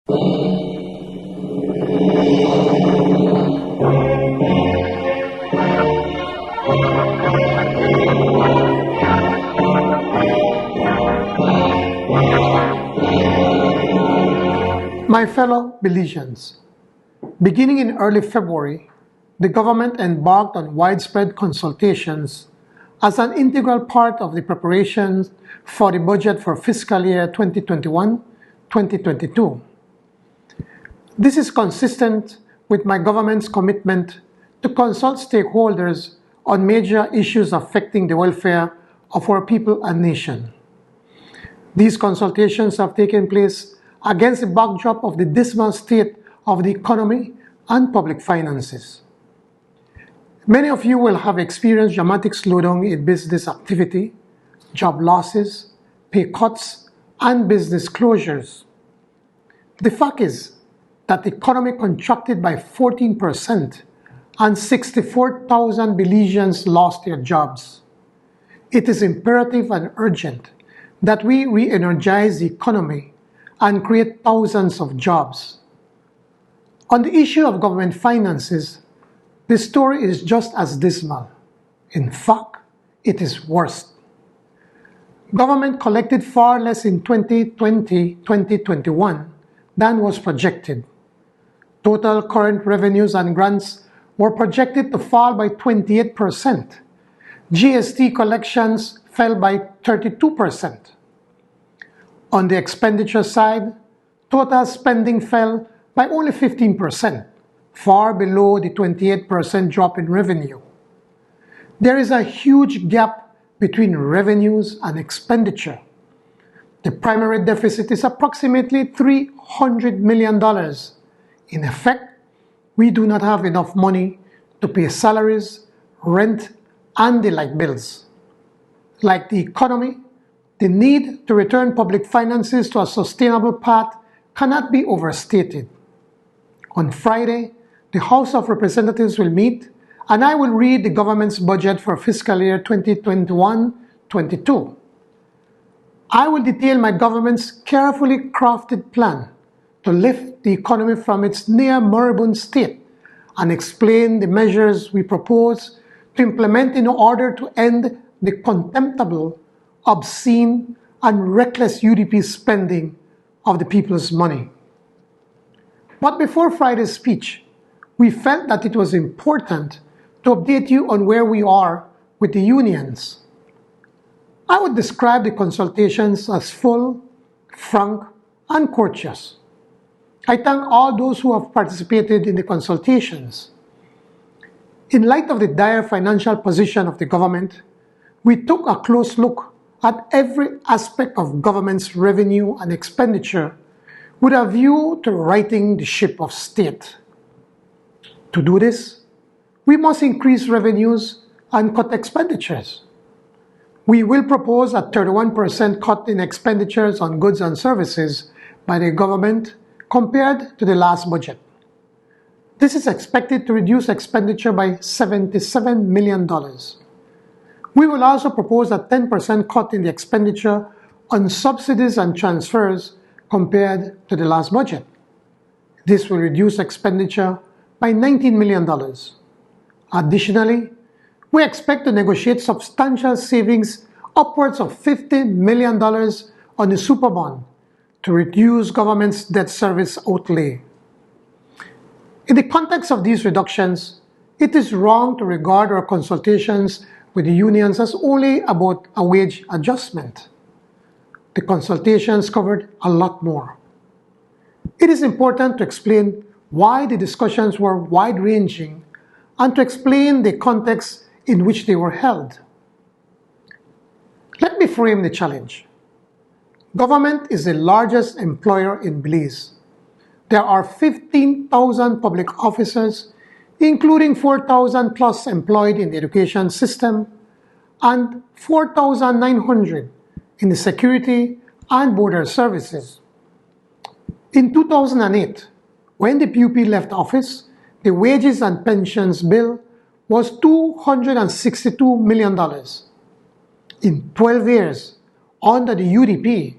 My fellow Belizeans, beginning in early February, the government embarked on widespread consultations as an integral part of the preparations for the budget for fiscal year 2021-2022. This is consistent with my government's commitment to consult stakeholders on major issues affecting the welfare of our people and nation. These consultations have taken place against the backdrop of the dismal state of the economy and public finances. Many of you will have experienced dramatic slowdown in business activity, job losses, pay cuts, and business closures. The fact is that the economy contracted by 14% and 64,000 Belizeans lost their jobs. It is imperative and urgent that we re-energize the economy and create thousands of jobs. On the issue of government finances, the story is just as dismal. In fact, it is worse. Government collected far less in 2020-2021 than was projected. Total current revenues and grants were projected to fall by 28%. GST collections fell by 32%. On the expenditure side, total spending fell by only 15%, far below the 28% drop in revenue. There is a huge gap between revenues and expenditure. The primary deficit is approximately $300 million. In effect, we do not have enough money to pay salaries, rent, and the like bills. Like the economy, the need to return public finances to a sustainable path cannot be overstated. On Friday, the House of Representatives will meet, and I will read the government's budget for fiscal year 2021-22. I will detail my government's carefully crafted plan to lift the economy from its near moribund state and explain the measures we propose to implement in order to end the contemptible, obscene, and reckless UDP spending of the people's money. But before Friday's speech, we felt that it was important to update you on where we are with the unions. I would describe the consultations as full, frank, and courteous. I thank all those who have participated in the consultations. In light of the dire financial position of the government, we took a close look at every aspect of government's revenue and expenditure with a view to righting the ship of state. To do this, we must increase revenues and cut expenditures. We will propose a 31% cut in expenditures on goods and services by the government compared to the last budget. This is expected to reduce expenditure by $77 million. We will also propose a 10% cut in the expenditure on subsidies and transfers compared to the last budget. This will reduce expenditure by $19 million. Additionally, we expect to negotiate substantial savings upwards of $50 million on the Superbond to reduce government's debt service outlay. In the context of these reductions, it is wrong to regard our consultations with the unions as only about a wage adjustment. The consultations covered a lot more. It is important to explain why the discussions were wide-ranging and to explain the context in which they were held. Let me frame the challenge. Government is the largest employer in Belize. There are 15,000 public officers, including 4,000 plus employed in the education system and 4,900 in the security and border services. In 2008, when the PUP left office, the wages and pensions bill was $262 million. In 12 years, under the UDP,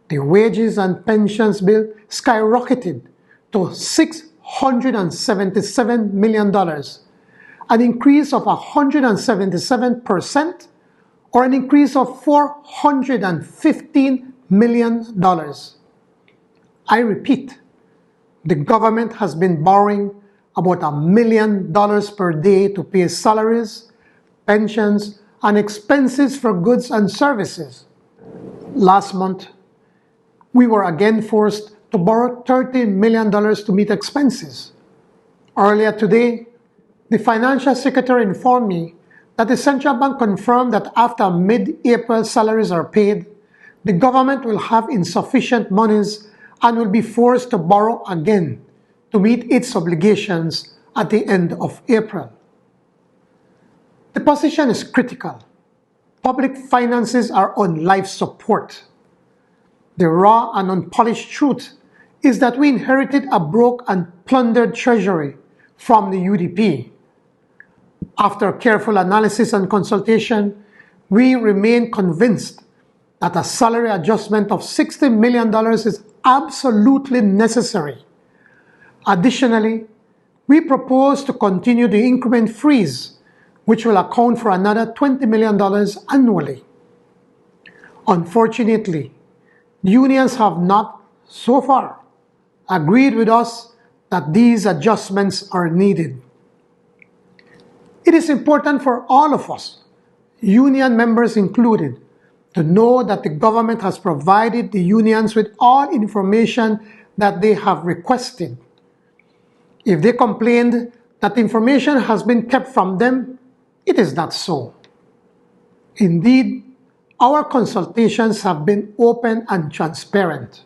the wages and pensions bill skyrocketed to $677 million, an increase of 177%, or an increase of $415 million. I repeat, the government has been borrowing about $1 million per day to pay salaries, pensions, and expenses for goods and services. Last month, we were again forced to borrow $30 million to meet expenses. Earlier today, the financial secretary informed me that the central bank confirmed that after mid-April salaries are paid, the government will have insufficient monies and will be forced to borrow again to meet its obligations at the end of April. The position is critical. Public finances are on life support. The raw and unpolished truth is that we inherited a broke and plundered treasury from the UDP. After careful analysis and consultation, we remain convinced that a salary adjustment of $60 million is absolutely necessary. Additionally, we propose to continue the increment freeze, which will account for another $20 million annually. Unfortunately, the unions have not, so far, agreed with us that these adjustments are needed. It is important for all of us, union members included, to know that the government has provided the unions with all information that they have requested. If they complained that information has been kept from them, it is not so. Indeed, our consultations have been open and transparent.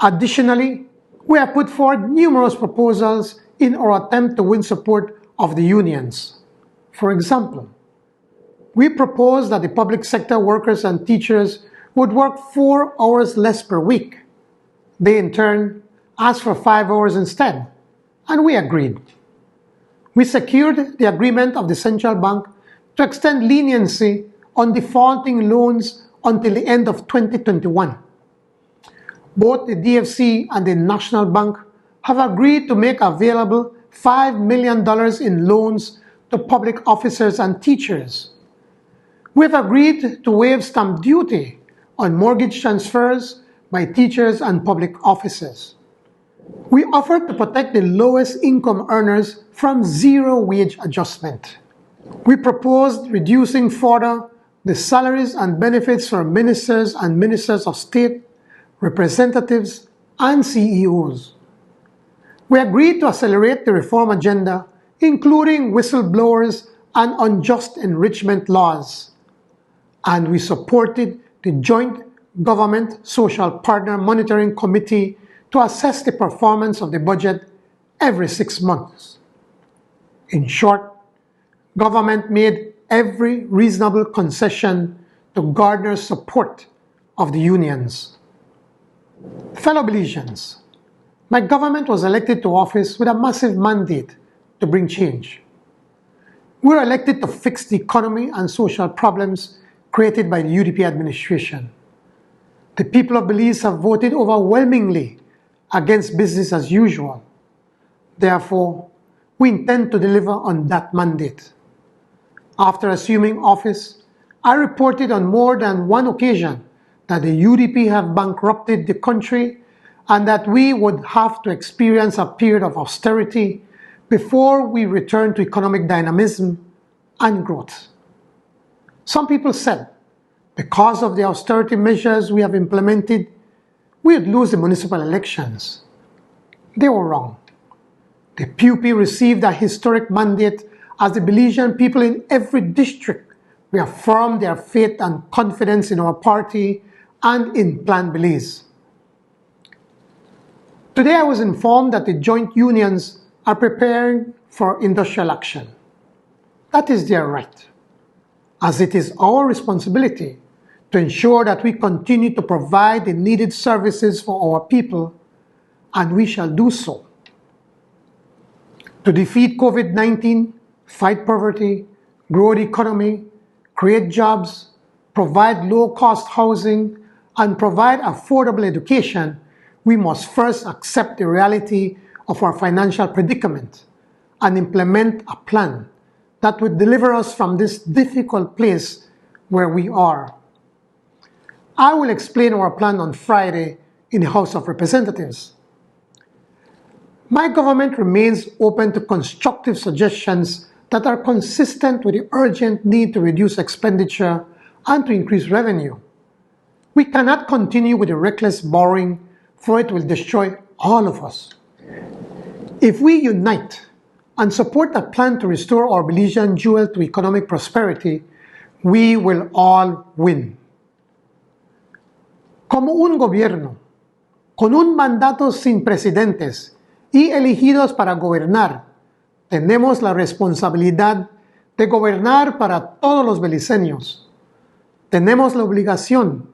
Additionally, we have put forward numerous proposals in our attempt to win support of the unions. For example, we propose that the public sector workers and teachers would work 4 hours less per week. They in turn asked for 5 hours instead, and we agreed. We secured the agreement of the central bank to extend leniency on defaulting loans until the end of 2021. Both the DFC and the National Bank have agreed to make available $5 million in loans to public officers and teachers. We have agreed to waive stamp duty on mortgage transfers by teachers and public officers. We offered to protect the lowest income earners from zero wage adjustment. We proposed reducing further the salaries and benefits for ministers and ministers of state, representatives, and CEOs. We agreed to accelerate the reform agenda, including whistleblowers and unjust enrichment laws. And we supported the Joint Government Social Partner Monitoring Committee to assess the performance of the budget every 6 months. In short, government made every reasonable concession to garner support of the unions. Fellow Belizeans, my government was elected to office with a massive mandate to bring change. We were elected to fix the economy and social problems created by the UDP administration. The people of Belize have voted overwhelmingly against business as usual. Therefore, we intend to deliver on that mandate. After assuming office, I reported on more than one occasion that the UDP have bankrupted the country and that we would have to experience a period of austerity before we return to economic dynamism and growth. Some people said, because of the austerity measures we have implemented, we would lose the municipal elections. They were wrong. The PUP received a historic mandate as the Belizean people in every district reaffirmed their faith and confidence in our party and in Plan Belize. Today I was informed that the joint unions are preparing for industrial action. That is their right, as it is our responsibility to ensure that we continue to provide the needed services for our people, and we shall do so. To defeat COVID-19, fight poverty, grow the economy, create jobs, provide low-cost housing, and provide affordable education, we must first accept the reality of our financial predicament and implement a plan that would deliver us from this difficult place where we are. I will explain our plan on Friday in the House of Representatives. My government remains open to constructive suggestions that are consistent with the urgent need to reduce expenditure and to increase revenue. We cannot continue with the reckless borrowing, for it will destroy all of us. If we unite and support a plan to restore our Belizean jewel to economic prosperity, we will all win. Como un gobierno, con un mandato sin precedentes y elegidos para gobernar, tenemos la responsabilidad de gobernar para todos los beliceños. Tenemos la obligación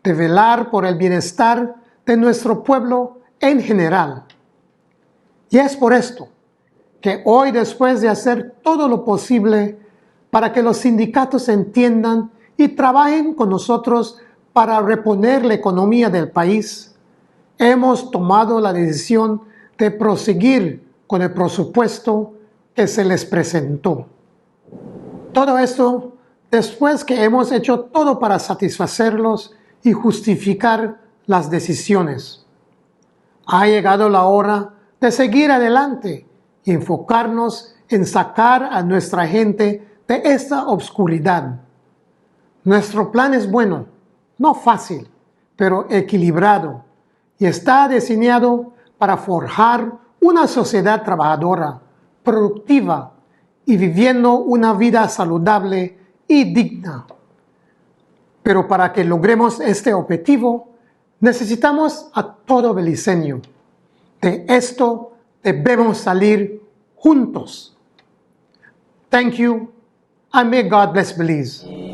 de velar por el bienestar de nuestro pueblo en general. Y es por esto que hoy, después de hacer todo lo posible para que los sindicatos entiendan y trabajen con nosotros para reponer la economía del país, hemos tomado la decisión de proseguir con el presupuesto que se les presentó. Todo esto después que hemos hecho todo para satisfacerlos y justificar las decisiones. Ha llegado la hora de seguir adelante y enfocarnos en sacar a nuestra gente de esta oscuridad. Nuestro plan es bueno, no fácil, pero equilibrado, y está diseñado para forjar una sociedad trabajadora, productiva y viviendo una vida saludable y digna. Pero para que logremos este objetivo, necesitamos a todo beliceño. De esto debemos salir juntos. Thank you, and may God bless Belize.